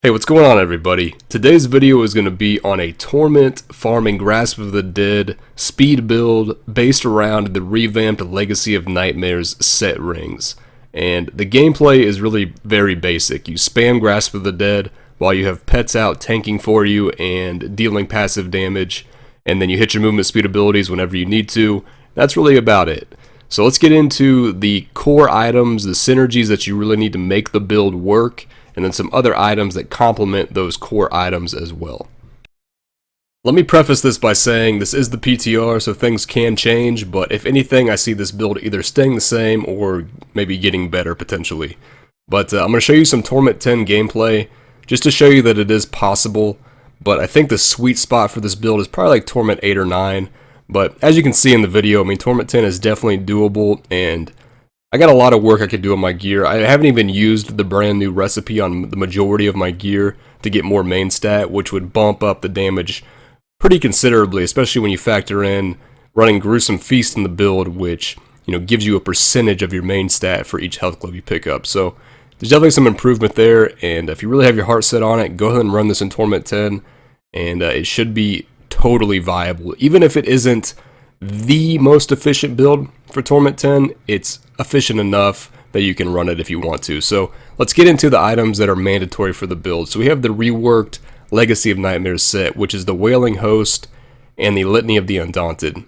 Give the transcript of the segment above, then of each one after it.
Hey, what's going on everybody? Today's video is going to be on a Torment farming Grasp of the Dead speed build based around the revamped Legacy of Nightmares set rings. And the gameplay is really very basic. You spam Grasp of the Dead while you have pets out tanking for you and dealing passive damage, and then you hit your movement speed abilities whenever you need to. That's really about it. So let's get into the core items, the synergies that you really need to make the build work, and then some other items that complement those core items as well. Let me preface this by saying this is the PTR, so things can change, but if anything, I see this build either staying the same or maybe getting better potentially. But I'm going to show you some Torment 10 gameplay, just to show you that it is possible, but I think the sweet spot for this build is probably like Torment 8 or 9, but as you can see in the video, I mean, Torment 10 is definitely doable, and I got a lot of work I could do on my gear. I haven't even used the brand new recipe on the majority of my gear to get more main stat, which would bump up the damage pretty considerably, especially when you factor in running Gruesome Feast in the build, which, you know, gives you a percentage of your main stat for each health glove you pick up. So there's definitely some improvement there, and if you really have your heart set on it, go ahead and run this in Torment 10, and it should be totally viable. Even if it isn't the most efficient build for Torment 10, it's efficient enough that you can run it if you want to. So let's get into the items that are mandatory for the build. So we have the reworked Legacy of Nightmares set, which is the Wailing Host and the Litany of the Undaunted.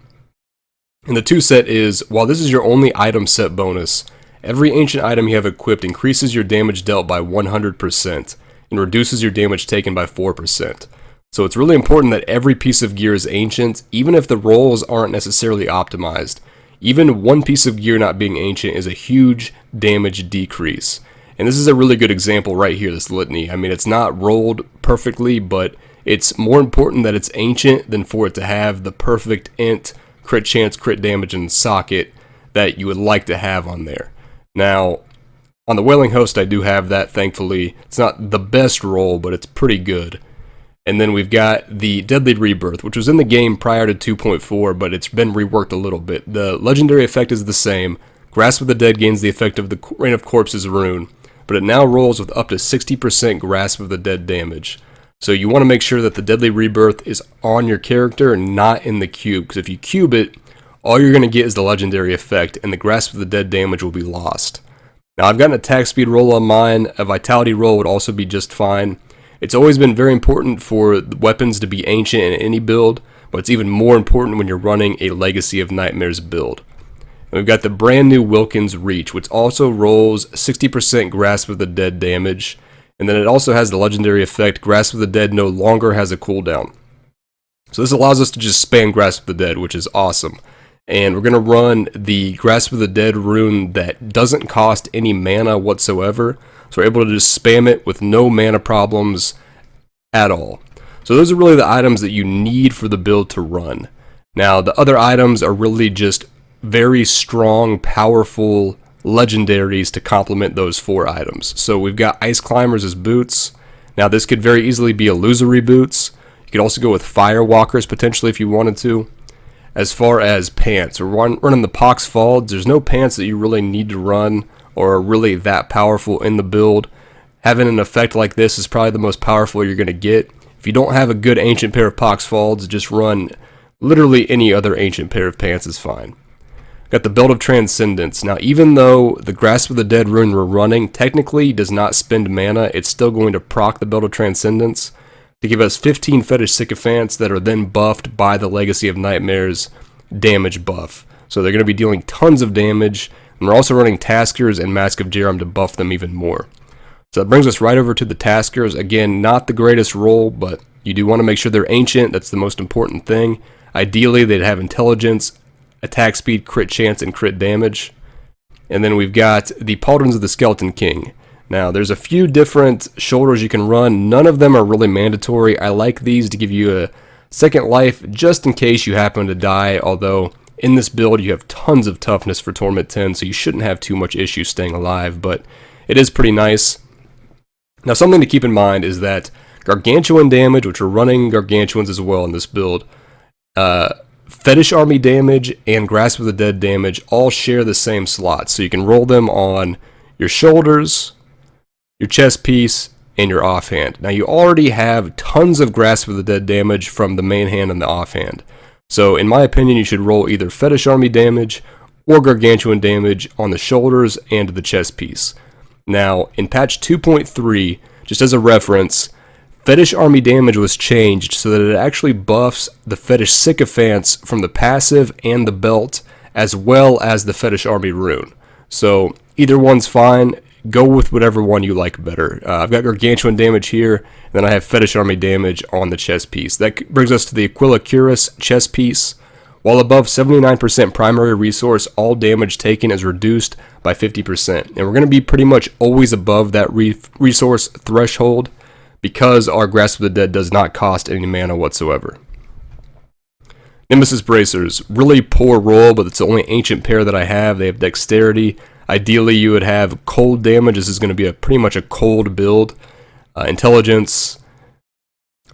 And the two set is, while this is your only item set bonus, every ancient item you have equipped increases your damage dealt by 100% and reduces your damage taken by 4%. So it's really important that every piece of gear is ancient, even if the rolls aren't necessarily optimized. Even one piece of gear not being ancient is a huge damage decrease. And this is a really good example right here, this litany. I mean, it's not rolled perfectly, but it's more important that it's ancient than for it to have the perfect int, crit chance, crit damage, and socket that you would like to have on there. Now, on the Wailing Host, I do have that, thankfully. It's not the best roll, but it's pretty good. And then we've got the Deadly Rebirth, which was in the game prior to 2.4, but it's been reworked a little bit. The legendary effect is the same. Grasp of the Dead gains the effect of the Rain of Corpses rune, but it now rolls with up to 60% Grasp of the Dead damage. So you want to make sure that the Deadly Rebirth is on your character and not in the cube, because if you cube it, all you're going to get is the legendary effect, and the Grasp of the Dead damage will be lost. Now, I've got an attack speed roll on mine. A vitality roll would also be just fine. It's always been very important for the weapons to be ancient in any build, but it's even more important when you're running a Legacy of Nightmares build. And we've got the brand new Wilkins Reach, which also rolls 60% Grasp of the Dead damage, and then it also has the legendary effect, Grasp of the Dead no longer has a cooldown. So this allows us to just spam Grasp of the Dead, which is awesome. And we're going to run the Grasp of the Dead rune that doesn't cost any mana whatsoever. So we're able to just spam it with no mana problems at all. So those are really the items that you need for the build to run. Now the other items are really just very strong, powerful legendaries to complement those four items. So we've got Ice Climbers as boots. Now this could very easily be illusory boots. You could also go with Firewalkers potentially if you wanted to. As far as pants, we're running the Pox Falls. There's no pants that you really need to run or are really that powerful in the build. Having an effect like this is probably the most powerful you're going to get. If you don't have a good ancient pair of Pox Falls, just run literally any other ancient pair of pants is fine. Got the Belt of Transcendence. Now, even though the Grasp of the Dead rune we're running technically does not spend mana, it's still going to proc the Belt of Transcendence to give us 15 Fetish Sycophants that are then buffed by the Legacy of Nightmares damage buff. So they're going to be dealing tons of damage, and we're also running Taskers and Mask of Jerem to buff them even more. So that brings us right over to the Taskers. Again, not the greatest roll, but you do want to make sure they're ancient. That's the most important thing. Ideally, they'd have intelligence, attack speed, crit chance, and crit damage. And then we've got the Pauldrons of the Skeleton King. Now, there's a few different shoulders you can run. None of them are really mandatory. I like these to give you a second life just in case you happen to die, although in this build you have tons of toughness for Torment 10, so you shouldn't have too much issue staying alive, but it is pretty nice. Now, something to keep in mind is that Gargantuan damage, which we're running Gargantuans as well in this build, Fetish Army damage, and Grasp of the Dead damage all share the same slot, so you can roll them on your shoulders, your chest piece, and your offhand. Now you already have tons of Grasp of the Dead damage from the main hand and the offhand. So in my opinion, you should roll either Fetish Army damage or Gargantuan damage on the shoulders and the chest piece. Now, in patch 2.3, just as a reference, Fetish Army damage was changed so that it actually buffs the Fetish Sycophants from the passive and the belt, as well as the Fetish Army rune. So either one's fine. Go with whatever one you like better. I've got Gargantuan damage here, and then I have Fetish Army damage on the chest piece. That brings us to the Aquila Cuirass chest piece. While above 79% primary resource, all damage taken is reduced by 50%. And we're going to be pretty much always above that resource threshold because our Grasp of the Dead does not cost any mana whatsoever. Nemesis Bracers, really poor roll, but it's the only ancient pair that I have. They have dexterity. Ideally, you would have cold damage. This is going to be pretty much a cold build. Intelligence,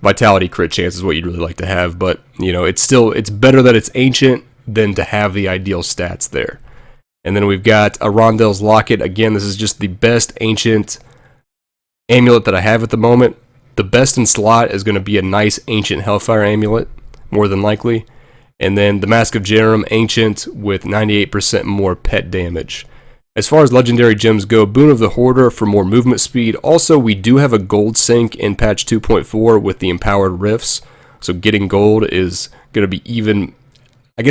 vitality crit chance is what you'd really like to have, but you know, it's better that it's ancient than to have the ideal stats there. And then we've got a Rondel's Locket. Again, this is just the best ancient amulet that I have at the moment. The best in slot is going to be a nice ancient Hellfire amulet, more than likely. And then the Mask of Jerem, ancient with 98% more pet damage. As far as legendary gems go, Boon of the Hoarder for more movement speed. Also, we do have a gold sink in patch 2.4 with the empowered rifts. So getting gold is going to be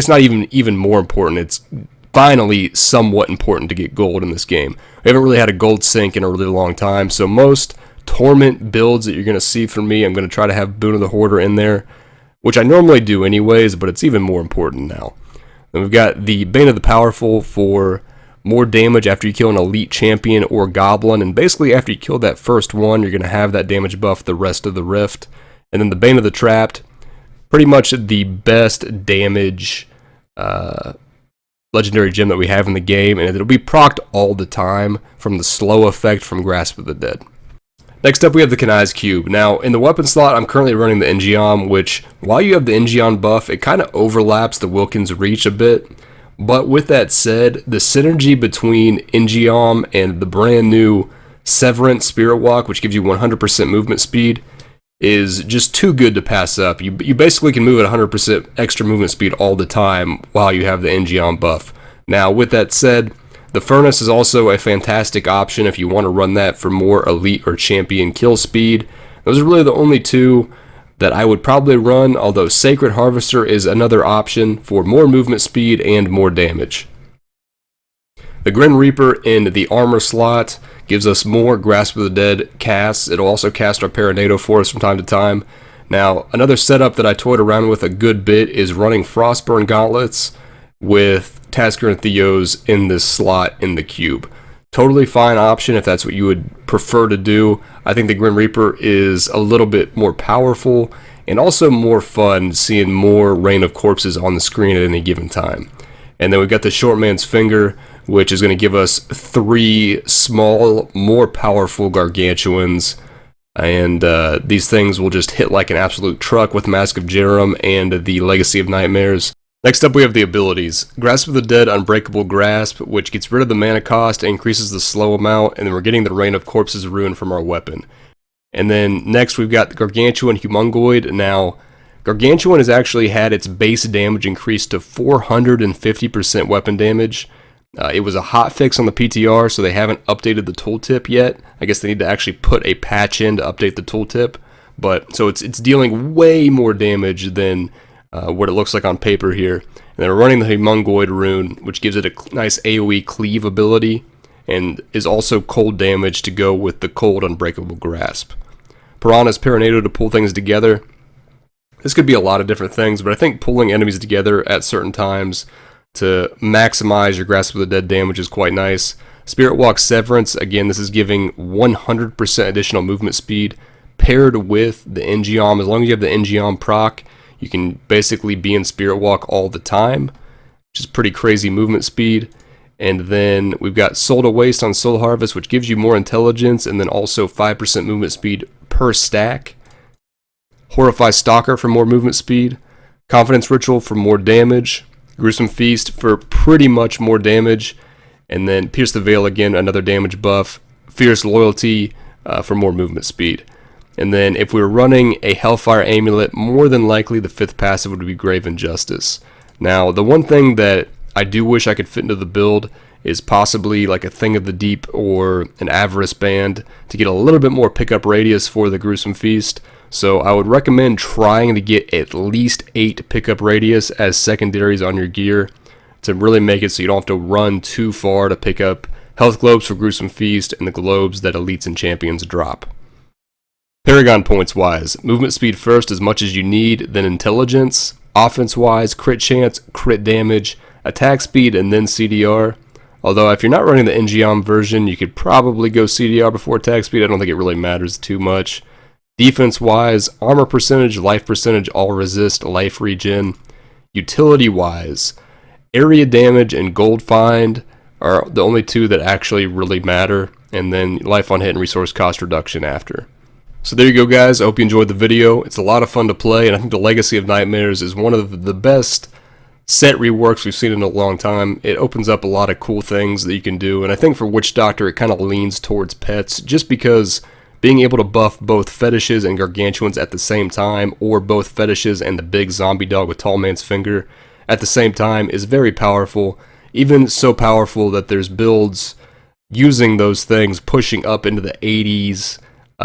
not even more important. It's finally somewhat important to get gold in this game. We haven't really had a gold sink in a really long time, so most Torment builds that you're going to see from me, I'm going to try to have Boon of the Hoarder in there, which I normally do anyways, but it's even more important now. Then we've got the Bane of the Powerful for more damage after you kill an elite champion or goblin, and basically after you kill that first one, you're going to have that damage buff the rest of the rift. And then the Bane of the Trapped, pretty much the best damage legendary gem that we have in the game, and it'll be procced all the time from the slow effect from Grasp of the Dead. Next up, we have the Kanai's Cube. Now, in the weapon slot, I'm currently running the Ingeom, which, while you have the Ingeom buff, it kind of overlaps the Wilkins Reach a bit. But with that said, the synergy between Ingeom and the brand new Severance Spirit Walk, which gives you 100% movement speed, is just too good to pass up. You basically can move at 100% extra movement speed all the time while you have the Ingeom buff. Now, with that said, the Furnace is also a fantastic option if you want to run that for more elite or champion kill speed. Those are really the only two that I would probably run, although Sacred Harvester is another option for more movement speed and more damage. The Grim Reaper in the armor slot gives us more Grasp of the Dead casts. It'll also cast our Paranado for us from time to time. Now, another setup that I toyed around with a good bit is running Frostburn Gauntlets with Tasker and Theos in this slot in the cube. Totally fine option if that's what you would prefer to do. I think the Grim Reaper is a little bit more powerful and also more fun seeing more Rain of Corpses on the screen at any given time. And then we've got the Short Man's Finger, which is going to give us 3 small, more powerful Gargantuans. And these things will just hit like an absolute truck with Mask of Jerem and the Legacy of Nightmares. Next up, we have the abilities. Grasp of the Dead, Unbreakable Grasp, which gets rid of the mana cost, increases the slow amount, and then we're getting the Rain of Corpses rune from our weapon. And then next, we've got the Gargantuan Humongoid. Now, Gargantuan has actually had its base damage increased to 450% weapon damage. It was a hotfix on the PTR, so they haven't updated the tooltip yet. I guess they need to actually put a patch in to update the tooltip. But so it's dealing way more damage than what it looks like on paper here. And then we're running the Humongoid rune, which gives it a nice AoE cleave ability, and is also cold damage to go with the cold Unbreakable Grasp. Piranha's Paranado to pull things together. This could be a lot of different things, but I think pulling enemies together at certain times to maximize your Grasp of the Dead damage is quite nice. Spirit Walk Severance, again, this is giving 100% additional movement speed paired with the Ingeom. As long as you have the Ingeom proc, you can basically be in Spirit Walk all the time, which is pretty crazy movement speed. And then we've got Soul to Waste on Soul Harvest, which gives you more intelligence and then also 5% movement speed per stack. Horrify Stalker for more movement speed. Confidence Ritual for more damage. Gruesome Feast for pretty much more damage. And then Pierce the Veil again, another damage buff. Fierce Loyalty for more movement speed. And then if we were running a Hellfire Amulet, more than likely the 5th passive would be Grave Injustice. Now, the one thing that I do wish I could fit into the build is possibly like a Thing of the Deep or an Avarice Band to get a little bit more pickup radius for the Gruesome Feast. So I would recommend trying to get at least 8 pickup radius as secondaries on your gear to really make it so you don't have to run too far to pick up health globes for Gruesome Feast and the globes that elites and champions drop. Paragon points wise, movement speed first as much as you need, then intelligence. Offense wise, crit chance, crit damage, attack speed, and then CDR. Although if you're not running the Engiom version, you could probably go CDR before attack speed. I don't think it really matters too much. Defense wise, armor percentage, life percentage, all resist, life regen. Utility wise, area damage and gold find are the only two that actually really matter. And then life on hit and resource cost reduction after. So there you go, guys. I hope you enjoyed the video. It's a lot of fun to play, and I think the Legacy of Nightmares is one of the best set reworks we've seen in a long time. It opens up a lot of cool things that you can do, and I think for Witch Doctor it kind of leans towards pets, just because being able to buff both fetishes and gargantuans at the same time, or both fetishes and the big zombie dog with Tall Man's Finger at the same time, is very powerful. Even so powerful that there's builds using those things pushing up into the 80s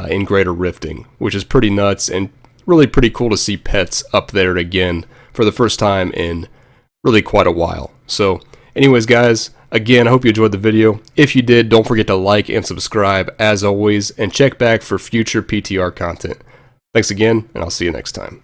in Greater Rifting, which is pretty nuts and really pretty cool to see pets up there again for the first time in really quite a while. So anyways, guys, again, I hope you enjoyed the video. If you did, don't forget to like and subscribe as always, and check back for future PTR content. Thanks again, and I'll see you next time.